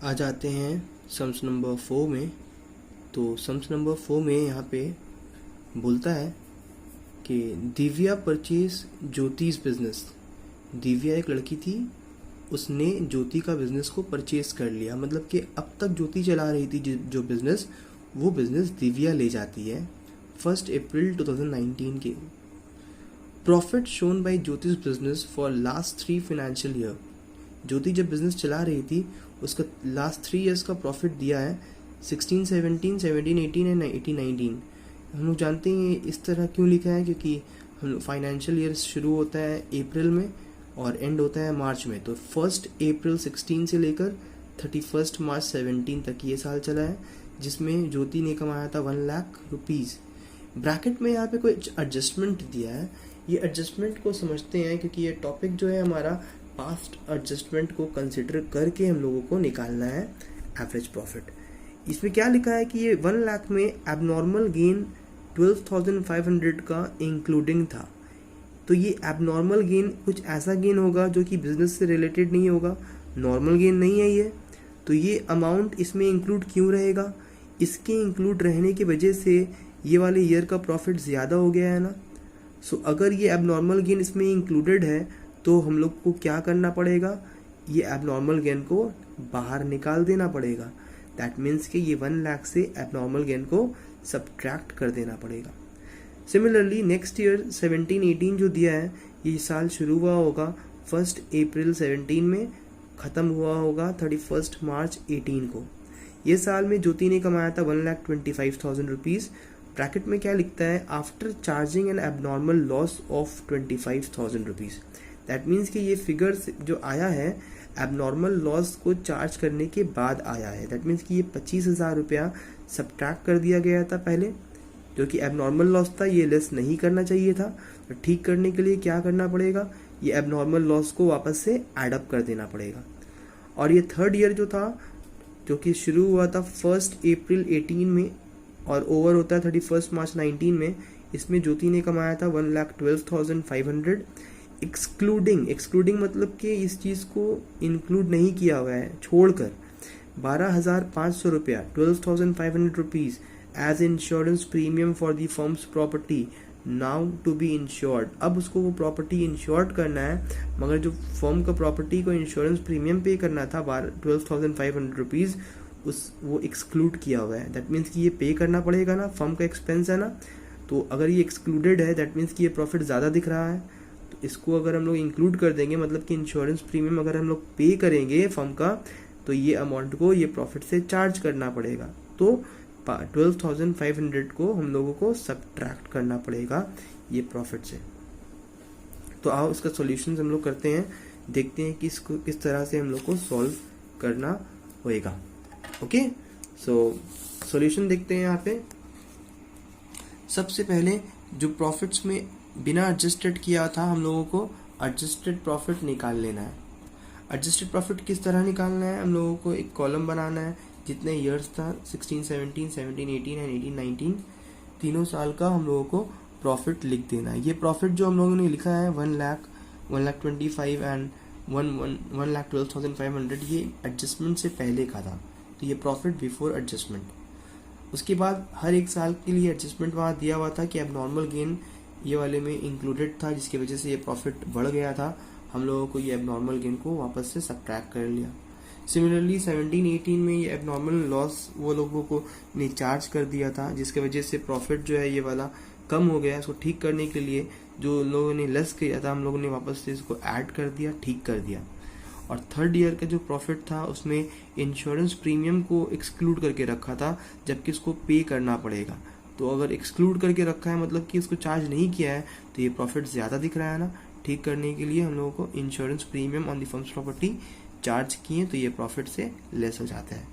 आ जाते हैं sums number 4 में। तो सम्स नंबर 4 में यहाँ पे बोलता है कि दिव्या परचेज ज्योति's बिजनेस। दिव्या एक लड़की थी, उसने ज्योति का बिजनेस को परचेज कर लिया। मतलब कि अब तक ज्योति चला रही थी जो बिजनेस, वो बिजनेस दिव्या ले जाती है 1 अप्रैल 2019 के। प्रॉफिट शोन बाय ज्योति's business for last 3 financial year. Jyoti जब बिजनेस चला रही थी उसका लास्ट 3 इयर्स का प्रॉफिट दिया है 16, 17, 17, 18 एंड 18, 19। हम लोग जानते हैं इस तरह क्यों लिखा है, क्योंकि हम फाइनेंशियल ईयर शुरू होता है अप्रैल में और एंड होता है मार्च में। तो 1 अप्रैल 16 से लेकर 31 मार्च 17 तक ये साल चला है, जिसमें ज्योति ने कमाया था 1 लाख रुपीज़। ब्रैकेट में यहाँ पे कोई एडजस्टमेंट दिया है, ये एडजस्टमेंट को समझते हैं क्योंकि ये टॉपिक जो है हमारा पास्ट एडजस्टमेंट को कंसिडर करके हम लोगों को निकालना है एवरेज प्रॉफिट। इसमें क्या लिखा है कि ये 1 लाख में एबनॉर्मल गेन 12,500 का इंक्लूडिंग था। तो ये एबनॉर्मल गेन कुछ ऐसा गेन होगा जो कि बिजनेस से रिलेटेड नहीं होगा, नॉर्मल गेन नहीं है ये। तो ये अमाउंट इसमें इंक्लूड क्यों रहेगा? इसके इंक्लूड रहने की वजह से ये वाले ईयर का प्रॉफिट ज़्यादा हो गया है ना। सो अगर ये एबनॉर्मल गेन इसमें इंक्लूडेड है तो हम लोग को क्या करना पड़ेगा? ये एबनॉर्मल गेन को बाहर निकाल देना पड़ेगा। दैट मीन्स कि ये 1 लाख से एबनॉर्मल गेन को सब्ट्रैक्ट कर देना पड़ेगा। सिमिलरली नेक्स्ट ईयर 17-18 जो दिया है, ये साल शुरू हुआ होगा 1 अप्रैल 17 में, ख़त्म हुआ होगा 31 मार्च 18 को। ये साल में ज्योति ने कमाया था 1,25,000 रुपीज़। ब्रैकेट में क्या लिखता है? After charging N abnormal loss of 25,000 rupees. That means कि ये फिगर जो आया है एबनॉर्मल लॉस को चार्ज करने के बाद आया है। दैट मीन्स कि ये 25,000 रुपया सब्ट्रैक्ट कर दिया गया था पहले, जो कि एबनॉर्मल लॉस था, ये लेस नहीं करना चाहिए था। तो ठीक करने के लिए क्या करना पड़ेगा? ये एबनॉर्मल लॉस को वापस से एडअप कर देना पड़ेगा। और ये थर्ड ईयर जो था, जो कि शुरू हुआ था 1 अप्रैल 18 में और ओवर होता है 31 मार्च 19 में, इसमें ज्योति ने कमाया था 1,12,500 एक्सक्लूडिंग मतलब कि इस चीज़ को इंक्लूड नहीं किया हुआ है, छोड़कर 12,500 रुपया 12,500 rupees as insurance premium for the firm's property now to be insured. अब उसको वो प्रॉपर्टी इंश्योर्ड करना है, मगर जो फर्म का प्रॉपर्टी को इंश्योरेंस प्रीमियम पे करना था 12,500 रुपीज़, वो एक्सक्लूड किया हुआ है। दैट मीन्स कि ये पे करना पड़ेगा ना, फर्म का एक्सपेंस है ना। तो अगर ये एक्सक्लूडेड है दैट मीन्स कि ये प्रॉफिट ज़्यादा दिख रहा है। तो इसको अगर हम लोग इंक्लूड कर देंगे, मतलब कि इंश्योरेंस प्रीमियम अगर हम लोग पे करेंगे फर्म का, तो ये अमाउंट को ये प्रॉफिट से चार्ज करना पड़ेगा। तो 12,500 को हम लोगों को सब्ट्रैक्ट करना पड़ेगा ये प्रॉफिट से। तो आओ इसका सॉल्यूशंस हम लोग करते हैं, देखते हैं कि इसको किस तरह से हम लोग को सॉल्व करना होएगा। ओके, सो सॉल्यूशन देखते हैं यहाँ पे। सबसे पहले जो प्रॉफिट्स में बिना एडजस्टेड किया था, हम लोगों को एडजस्टेड प्रॉफिट निकाल लेना है। एडजस्टेड प्रॉफिट किस तरह निकालना है? हम लोगों को एक कॉलम बनाना है, जितने ईयर्स था 16, 17, 17, 18 एंड 18, 19 तीनों साल का हम लोगों को प्रॉफिट लिख देना है। ये प्रॉफिट जो हम लोगों ने लिखा है 1 लाख, 1,25,000 एंड 1,12,500, ये एडजस्टमेंट से पहले का था। तो ये प्रॉफिट बिफोर एडजस्टमेंट। उसके बाद हर एक साल के लिए एडजस्टमेंट वहाँ दिया हुआ था कि एबनॉर्मल गेन ये वाले में इंक्लूडेड था, जिसकी वजह से ये प्रॉफिट बढ़ गया था। हम लोगों को ये एबनॉर्मल गेन को वापस से सब्ट्रैक्ट कर लिया। सिमिलरली 17-18 में ये एबनॉर्मल लॉस वो लोगों को ने चार्ज कर दिया था, जिसकी वजह से प्रॉफिट जो है ये वाला कम हो गया। इसको ठीक करने के लिए जो लोगों ने लेस किया था, हम लोगों ने वापस से इसको ऐड कर दिया, ठीक कर दिया। और थर्ड ईयर का जो प्रॉफिट था उसमें इंश्योरेंस प्रीमियम को एक्सक्लूड करके रखा था, जबकि इसको पे करना पड़ेगा। तो अगर एक्सक्लूड करके रखा है मतलब कि इसको चार्ज नहीं किया है, तो ये प्रॉफिट ज़्यादा दिख रहा है ना। ठीक करने के लिए हम लोगों को insurance premium on the firms property charge किए, तो ये प्रॉफिट से लेस हो जाता है।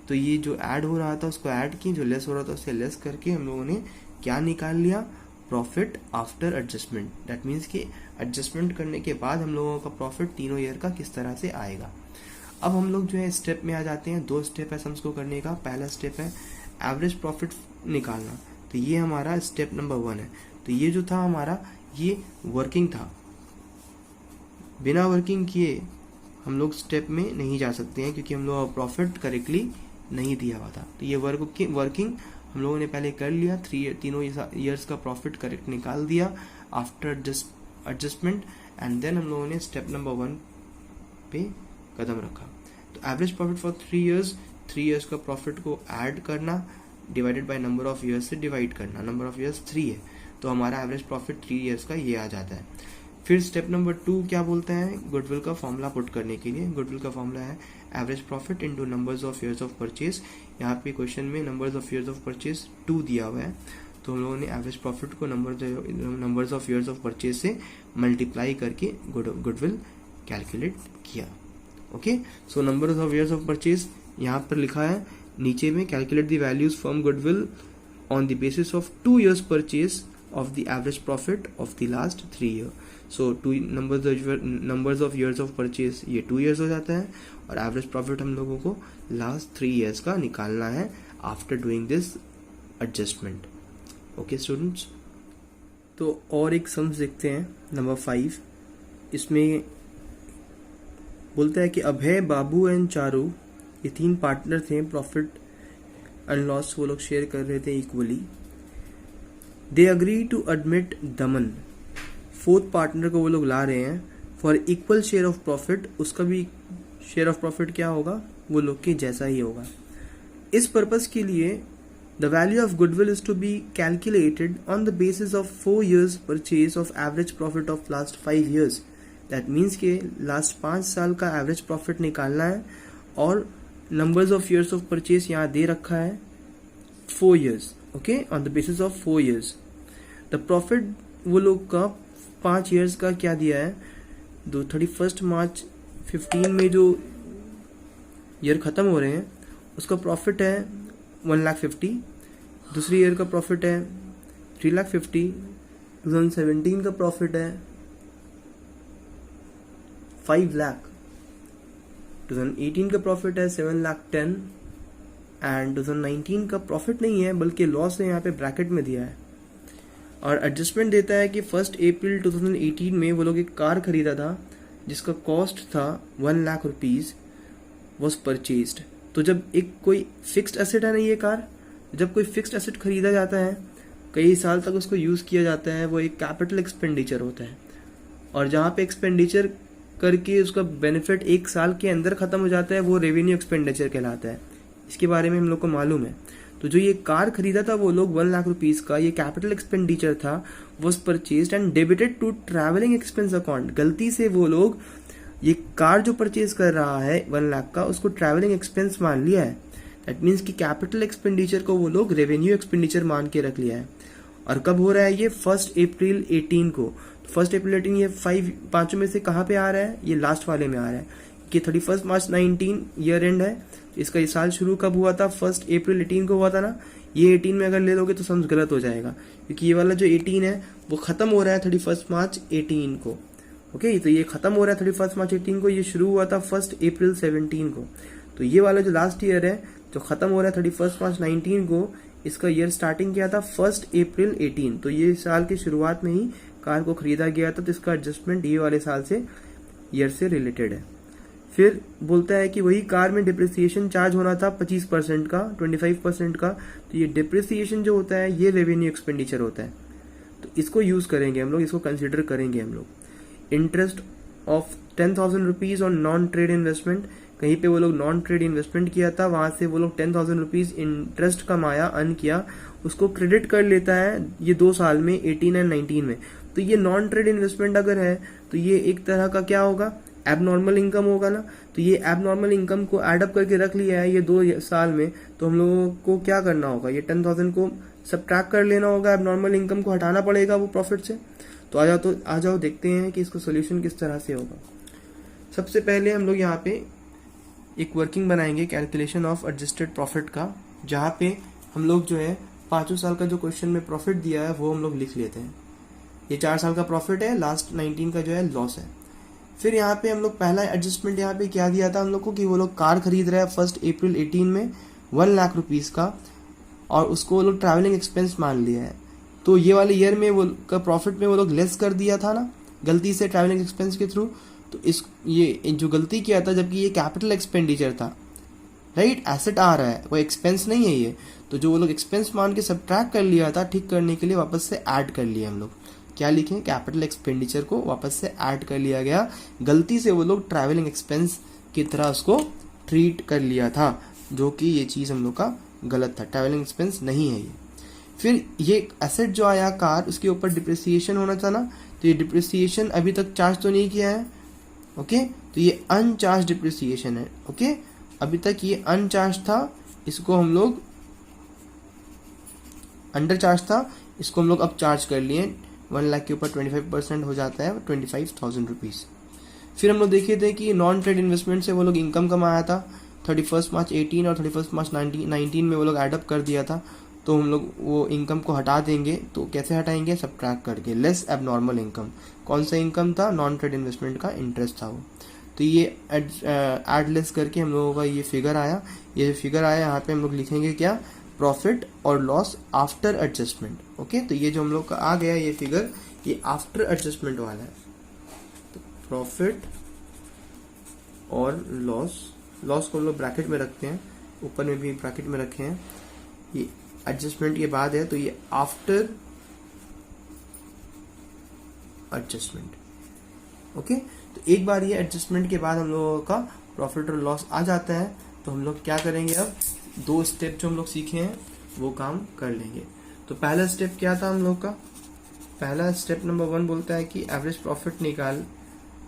तो ये जो ऐड हो रहा था उसको ऐड किए, जो लेस हो रहा था उससे लेस करके हम लोगों ने क्या निकाल लिया? Profit after adjustment. That means कि एडजस्टमेंट करने के बाद हम लोगों का प्रॉफिट तीनों ईयर का किस तरह से आएगा। अब हम लोग जो है स्टेप में आ जाते हैं। 2 स्टेप है सम्स को करने का। पहला स्टेप है एवरेज प्रॉफिट निकालना, तो ये हमारा स्टेप नंबर 1 है। तो ये जो था हमारा, ये वर्किंग था, बिना वर्किंग किए हम लोग स्टेप में नहीं जा सकते हैं क्योंकि हम लोग प्रॉफिट करेक्टली नहीं दिया हुआ था। तो ये वर्किंग हम लोगों ने पहले कर लिया, तीनों ईयर्स का प्रॉफिट करेक्ट निकाल दिया आफ्टर एडजस्टमेंट, एंड देन हम लोगों ने स्टेप नंबर 1 पे कदम रखा। तो average profit for 3 years, 3 years का प्रॉफिट को ऐड करना, divided by number of years से डिवाइड करना। नंबर ऑफ ईयर्स 3 है, तो हमारा एवरेज प्रॉफिट 3 ईयर्स का ये आ जाता है। फिर स्टेप नंबर 2 क्या बोलते हैं, गुडविल का फॉर्मूला पुट करने के लिए। गुडविल का फॉर्मूला है average profit into numbers of years of purchase. यहाँ पे क्वेश्चन में numbers of years of purchase 2 दिया हुआ है, तो हम लोगों ने एवरेज प्रॉफिट को numbers of years of purchase से मल्टीप्लाई करके गुडविल कैलकुलेट किया। Okay, so numbers of years of purchase यहाँ पर लिखा है नीचे में, calculate the values from goodwill on the basis of 2 years purchase of the average profit of the last 3 year. So numbers of years of purchase ये 2 years हो जाता है, और average profit हम लोगों को last 3 years का निकालना है after doing this adjustment. Okay students, तो और एक सम्स देखते हैं नंबर 5। इसमें बोलता है कि अभय, बाबू एंड चारू ये 3 पार्टनर थे, प्रॉफिट एंड लॉस वो लोग शेयर कर रहे थे equally. They agree to admit Daman, 4th partner को वो लोग ला रहे हैं for equal share of profit. उसका भी शेयर ऑफ प्रॉफिट क्या होगा, वो लोग के जैसा ही होगा। इस पर्पस के लिए the value of goodwill is to be calculated on the basis of 4 years purchase of average profit of last 5 years। That means के लास्ट 5 साल का एवरेज प्रॉफिट निकालना है, और numbers of years of purchase यहाँ दे रखा है 4 years। Okay, on the basis of 4 years। The profit वो लोग का 5 years का क्या दिया है, 31 मार्च 15 में जो ईयर खत्म हो रहे हैं उसका प्रॉफिट है 1,50,000। दूसरी ईयर का प्रॉफिट है 3,50,000। 2017 का प्रॉफिट है 5 लाख। 2018 का प्रॉफिट है 7,10,000 एंड 2019 का प्रॉफिट नहीं है बल्कि लॉस है, यहाँ पे ब्रैकेट में दिया है। और एडजस्टमेंट देता है कि 1 अप्रैल 2018 में वो लोग एक कार खरीदा था जिसका कॉस्ट था 1 लाख रुपीज वॉज परचेज्ड। तो जब एक कोई फिक्स्ड एसेट है ना ये कार, जब कोई फिक्स्ड एसेट खरीदा जाता है कई साल तक उसको यूज किया जाता है, वो एक कैपिटल एक्सपेंडिचर होता है। और जहाँ पे एक्सपेंडिचर करके उसका बेनिफिट 1 साल के अंदर खत्म हो जाता है वो रेवेन्यू एक्सपेंडिचर कहलाता है। इसके बारे में हम लोग को मालूम है। तो जो ये कार खरीदा था वो लोग 1 लाख रुपीज का, ये कैपिटल एक्सपेंडिचर था, was purchased and debited to travelling expense account. गलती से वो लोग ये कार जो परचेज कर रहा है 1 लाख का उसको ट्रैवलिंग एक्सपेंस मान लिया है। दैट मीन्स कि कैपिटल एक्सपेंडिचर को वो लोग रेवेन्यू एक्सपेंडिचर मान के रख लिया है। और कब हो रहा है ये, 1 अप्रैल 18 को। 1 अप्रैल 18 ये 5 में से कहाँ पे आ रहा है, ये लास्ट वाले में आ रहा है कि 31 मार्च 19 ईयर एंड है। इसका ये साल शुरू कब हुआ था, 1 अप्रैल 18 को हुआ था ना। ये 18 में अगर ले लोगे तो समझ गलत हो जाएगा, क्योंकि ये वाला जो 18 है वो खत्म हो रहा है 31 मार्च 18 को। ओके, तो ये खत्म हो रहा है 31 मार्च 18 को, ये शुरू हुआ था 1 अप्रैल 17 को। तो ये वाला जो लास्ट ईयर है जो खत्म हो रहा है 31 मार्च 19 को, इसका ईयर स्टार्टिंग किया था 1 अप्रैल 18। तो ये साल की शुरुआत में ही कार को खरीदा गया था, तो इसका एडजस्टमेंट ये वाले साल से ईयर से रिलेटेड है। फिर बोलता है कि वही कार में डिप्रिसिएशन चार्ज होना था 25% का, 25% का। तो ये डिप्रिसिएशन जो होता है ये रेवेन्यू एक्सपेंडिचर होता है, तो इसको यूज करेंगे हम लोग, इसको कंसिडर करेंगे हम लोग। Interest of 10,000 rupees on non trade investment, कहीं पे वो लोग नॉन ट्रेड इन्वेस्टमेंट किया था, वहां से वो लोग 10,000 रुपीज इंटरेस्ट कमाया, अर्न किया, उसको क्रेडिट कर लेता है ये 2 साल में 18 एंड 19 में। तो ये नॉन ट्रेड इन्वेस्टमेंट अगर है तो ये एक तरह का क्या होगा, एबनॉर्मल इनकम होगा ना। तो ये एबनॉर्मल इनकम को एडअप करके रख लिया है ये 2 साल में, तो हम लोगों को क्या करना होगा, ये 10,000 को सब्ट्रैक्ट कर लेना होगा, एबनॉर्मल इनकम को हटाना पड़ेगा वो प्रॉफिट से। तो आ जाओ देखते हैं कि इसको सोल्यूशन किस तरह से होगा। सबसे पहले हम लोग यहाँ पे एक वर्किंग बनाएंगे कैलकुलेशन ऑफ एडजस्टेड प्रॉफिट का, जहाँ पे हम लोग जो है 5 साल का जो क्वेश्चन में प्रॉफिट दिया है वो हम लोग लिख लेते हैं। ये 4 साल का प्रॉफिट है, लास्ट 19 का जो है लॉस है। फिर यहाँ पे हम लोग पहला एडजस्टमेंट यहाँ पे क्या दिया था हम लोग को कि वो लोग कार खरीद रहे हैं 1 अप्रैल 18 में 1 लाख रुपीज का, और उसको वो लोग ट्रैवलिंग एक्सपेंस मान लिया है। तो ये वाले ईयर में वो का प्रॉफिट में वो लोग लेस कर दिया था ना गलती से ट्रैवलिंग एक्सपेंस के थ्रू, तो इस ये जो गलती किया था, जबकि ये कैपिटल एक्सपेंडिचर था, राइट, एसेट आ रहा है, कोई एक्सपेंस नहीं है ये, तो जो वो लोग एक्सपेंस मान के सब्ट्रैक्ट कर लिया था, ठीक करने के लिए वापस से ऐड कर लिया हम लोग। क्या लिखे, कैपिटल एक्सपेंडिचर को वापस से ऐड कर लिया गया। गलती से वो लोग ट्रैवलिंग एक्सपेंस की तरह उसको ट्रीट कर लिया था, जो कि ये चीज़ हम लोग का गलत था, ट्रैवलिंग एक्सपेंस नहीं है ये। फिर ये एसेट जो आया कार, उसके ऊपर डिप्रिसिएशन होना था ना, तो ये डिप्रिसिएशन अभी तक चार्ज तो नहीं किया है, ओके, तो ये अनचार्ज डिप्रिसिएशन है, ओके, अभी तक ये अनचार्ज था, इसको हम लोग अंडर चार्ज था, इसको हम लोग अब चार्ज कर लिए। 1 लाख के ऊपर 25% हो जाता है 25,000 रुपीज़। फिर हम लोग देखे थे कि नॉन ट्रेड इन्वेस्टमेंट से वो लोग इनकम कमाया था 31 मार्च 18 और 31 मार्च 19 में वो लोग एडअप कर दिया था, तो हम लोग वो इनकम को हटा देंगे। तो कैसे हटाएंगे, सब्ट्रैक्ट करके, लेस एबनॉर्मल इनकम। कौन सा इनकम था, नॉन ट्रेड इन्वेस्टमेंट का इंटरेस्ट था वो। तो ये एड लेस करके हम लोगों का ये फिगर आया। ये जो फिगर आया यहाँ पे हम लोग लिखेंगे क्या, प्रॉफिट और लॉस आफ्टर एडजस्टमेंट, ओके। तो ये जो हम लोग का आ गया ये फिगर, ये आफ्टर एडजस्टमेंट वाला है। तो प्रॉफिट और लॉस को हम लोग ब्रैकेट में रखते हैं, ऊपर में भी ब्रैकेट में रखे हैं, ये एडजस्टमेंट के बाद है, तो ये आफ्टर एडजस्टमेंट, ओके। तो एक बार ये एडजस्टमेंट के बाद हम लोगों का प्रॉफिट और लॉस आ जाता है, तो हम लोग क्या करेंगे, अब 2 स्टेप जो हम लोग सीखे हैं वो काम कर लेंगे। तो पहला स्टेप क्या था हम लोग का, पहला स्टेप नंबर 1 बोलता है कि एवरेज प्रॉफिट निकाल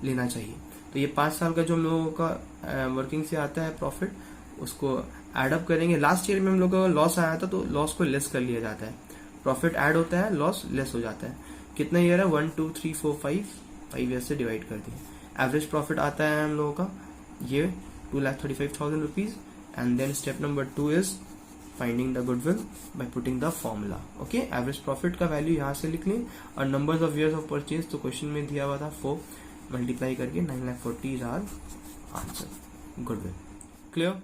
लेना चाहिए। तो ये 5 साल का जो हम लोगों का वर्किंग से आता है प्रॉफिट, उसको एडअप करेंगे। लास्ट ईयर में हम लोगों का लॉस आया था, तो लॉस को लेस कर लिया जाता है, प्रॉफिट ऐड होता है, लॉस लेस हो जाता है। कितना ईयर है, 1 2 3 4 5 ईयर से डिवाइड कर दिए। एवरेज प्रॉफिट आता है हम लोगों का ये 2,35,000 rupees. And then step number 2 is finding the goodwill by putting the formula, okay. Average profit का वैल्यू यहाँ से लिख लें, और numbers of years of purchase तो क्वेश्चन में दिया हुआ था 4 मल्टीप्लाई करके 9,40,000 आंसर, गुडविल। क्लियर।